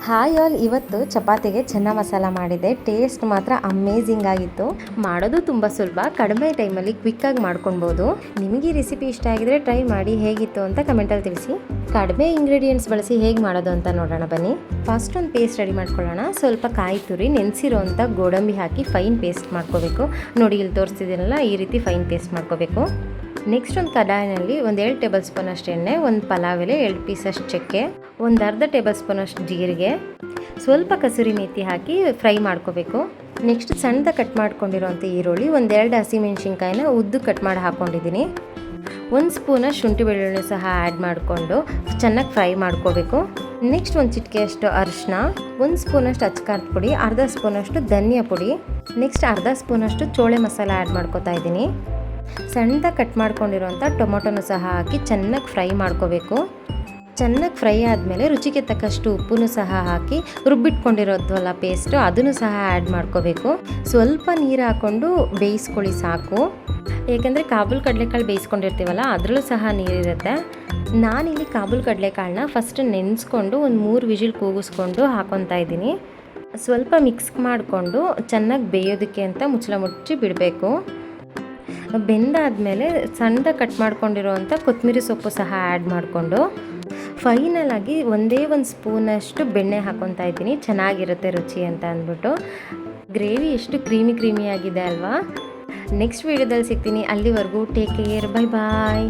Hi all, ಇವತ್ತು ಚಪಾತಿಗೆ ಚೆನ್ನ ಮಸಾಲ ಮಾಡಿದೆ. ಟೇಸ್ಟ್ ಮಾತ್ರ ಅಮೇಝಿಂಗ್ ಆಗಿತ್ತು. ಮಾಡೋದು ತುಂಬ ಸುಲಭ, ಕಡಿಮೆ ಟೈಮಲ್ಲಿ ಕ್ವಿಕ್ಕಾಗಿ ಮಾಡ್ಕೊಳ್ಬೋದು. ನಿಮಗೆ ಈ ರೆಸಿಪಿ ಇಷ್ಟ ಆಗಿದ್ರೆ ಟ್ರೈ ಮಾಡಿ, ಹೇಗಿತ್ತು ಅಂತ ಕಮೆಂಟಲ್ಲಿ ತಿಳಿಸಿ. ಕಡಿಮೆ ಇಂಗ್ರೀಡಿಯೆಂಟ್ಸ್ ಬಳಸಿ ಹೇಗೆ ಮಾಡೋದು ಅಂತ ನೋಡೋಣ ಬನ್ನಿ. ಫಸ್ಟ್ ಒಂದು ಪೇಸ್ಟ್ ರೆಡಿ ಮಾಡ್ಕೊಳ್ಳೋಣ. ಸ್ವಲ್ಪ ಕಾಯಿ ತುರಿ ನೆನೆಸಿರೋಂಥ ಗೋಡಂಬಿ ಹಾಕಿ ಫೈನ್ ಪೇಸ್ಟ್ ಮಾಡ್ಕೋಬೇಕು. ನೋಡಿ, ಇಲ್ಲಿ ತೋರಿಸ್ತಿದ್ದೀನಲ್ಲ, ಈ ರೀತಿ ಫೈನ್ ಪೇಸ್ಟ್ ಮಾಡ್ಕೋಬೇಕು. ನೆಕ್ಸ್ಟ್ ಒಂದು ಕಡಾಯಿನಲ್ಲಿ ಒಂದು 2 ಟೇಬಲ್ ಸ್ಪೂನ್ ಅಷ್ಟು ಎಣ್ಣೆ, ಒಂದು ಪಲಾವ್ ಎಲೆ, 2 ಪೀಸಷ್ಟು ಚಕ್ಕೆ, ಒಂದು ಅರ್ಧ ಟೇಬಲ್ ಸ್ಪೂನ್ ಅಷ್ಟು ಜೀರಿಗೆ, ಸ್ವಲ್ಪ ಕಸೂರಿ ಮೇಥಿ ಹಾಕಿ ಫ್ರೈ ಮಾಡ್ಕೋಬೇಕು. ನೆಕ್ಸ್ಟ್ ಸಣ್ಣದಾಗಿ ಕಟ್ ಮಾಡ್ಕೊಂಡಿರೋಂಥ ಈರುಳ್ಳಿ, 1-2 ಹಸಿಮೆಣ್ಸಿನ್ಕಾಯಿನ ಉದ್ದು ಕಟ್ ಮಾಡಿ ಹಾಕ್ಕೊಂಡಿದ್ದೀನಿ. 1 ಸ್ಪೂನಷ್ಟು ಶುಂಠಿ ಬೆಳ್ಳುಳ್ಳಿ ಸಹ ಆ್ಯಡ್ ಮಾಡಿಕೊಂಡು ಚೆನ್ನಾಗಿ ಫ್ರೈ ಮಾಡ್ಕೋಬೇಕು. ನೆಕ್ಸ್ಟ್ ಒಂದು ಚಿಟಿಕೆಯಷ್ಟು ಅರಿಶಿನ, 1 ಸ್ಪೂನಷ್ಟು ಅಚ್ಚಕಾರದ ಪುಡಿ, ಅರ್ಧ ಸ್ಪೂನಷ್ಟು ಧನಿಯಾ ಪುಡಿ, ನೆಕ್ಸ್ಟ್ ಅರ್ಧ ಸ್ಪೂನಷ್ಟು ಚೋಳೆ ಮಸಾಲ ಆ್ಯಡ್ ಮಾಡ್ಕೋತಾ ಇದ್ದೀನಿ. ಸಣ್ಣದಾಗಿ ಕಟ್ ಮಾಡ್ಕೊಂಡಿರೋಂಥ ಟೊಮೊಟೊನೂ ಸಹ ಹಾಕಿ ಚೆನ್ನಾಗಿ ಫ್ರೈ ಮಾಡ್ಕೋಬೇಕು. ಚೆನ್ನಾಗಿ ಫ್ರೈ ಆದಮೇಲೆ ರುಚಿಗೆ ತಕ್ಕಷ್ಟು ಉಪ್ಪನ್ನು ಸಹ ಹಾಕಿ ರುಬ್ಬಿಟ್ಕೊಂಡಿರೋದ್ವಲ್ಲ ಪೇಸ್ಟು, ಅದನ್ನು ಸಹ ಆ್ಯಡ್ ಮಾಡ್ಕೋಬೇಕು. ಸ್ವಲ್ಪ ನೀರು ಹಾಕ್ಕೊಂಡು ಬೇಯಿಸ್ಕೊಳ್ಳಿ ಸಾಕು. ಏಕೆಂದರೆ ಕಾಬೂಲ್ ಕಡಲೆಕಾಳು ಬೇಯಿಸ್ಕೊಂಡಿರ್ತೀವಲ್ಲ, ಅದರಲ್ಲೂ ಸಹ ನೀರಿರುತ್ತೆ. ನಾನಿಲ್ಲಿ ಕಾಬೂಲ್ ಕಡಲೆಕಾಳನ್ನ ಫಸ್ಟ್ ನೆನೆಸ್ಕೊಂಡು ಒಂದು 3 ವಿಜಿಲ್ ಕೂಗಿಸ್ಕೊಂಡು ಹಾಕೊತಾ ಇದ್ದೀನಿ. ಸ್ವಲ್ಪ ಮಿಕ್ಸ್ ಮಾಡಿಕೊಂಡು ಚೆನ್ನಾಗಿ ಬೇಯೋದಕ್ಕೆ ಅಂತ ಮುಚ್ಚಳ ಮುಚ್ಚಿ ಬಿಡಬೇಕು. ಬೆಂದಾದಮೇಲೆ ಸಣ್ಣದಾಗಿ ಕಟ್ ಮಾಡ್ಕೊಂಡಿರೋವಂಥ ಕೊತ್ತಂಬರಿ ಸೊಪ್ಪು ಸಹ ಆ್ಯಡ್ ಮಾಡಿಕೊಂಡು ಫೈನಲ್ ಆಗಿ ಒಂದೇ ಒಂದು ಸ್ಪೂನಷ್ಟು ಬೆಣ್ಣೆ ಹಾಕ್ಕೊತಾ ಇದ್ದೀನಿ, ಚೆನ್ನಾಗಿರುತ್ತೆ ರುಚಿ ಅಂತ ಅಂದ್ಬಿಟ್ಟು. ಗ್ರೇವಿ ಎಷ್ಟು ಕ್ರೀಮಿ ಆಗಿದೆ ಅಲ್ವಾ. ನೆಕ್ಸ್ಟ್ ವೀಡಿಯೋದಲ್ಲಿ ಸಿಗ್ತೀನಿ. ಅಲ್ಲಿವರೆಗೂ ಟೇಕ್ ಕೇರ್, ಬೈ ಬಾಯ್.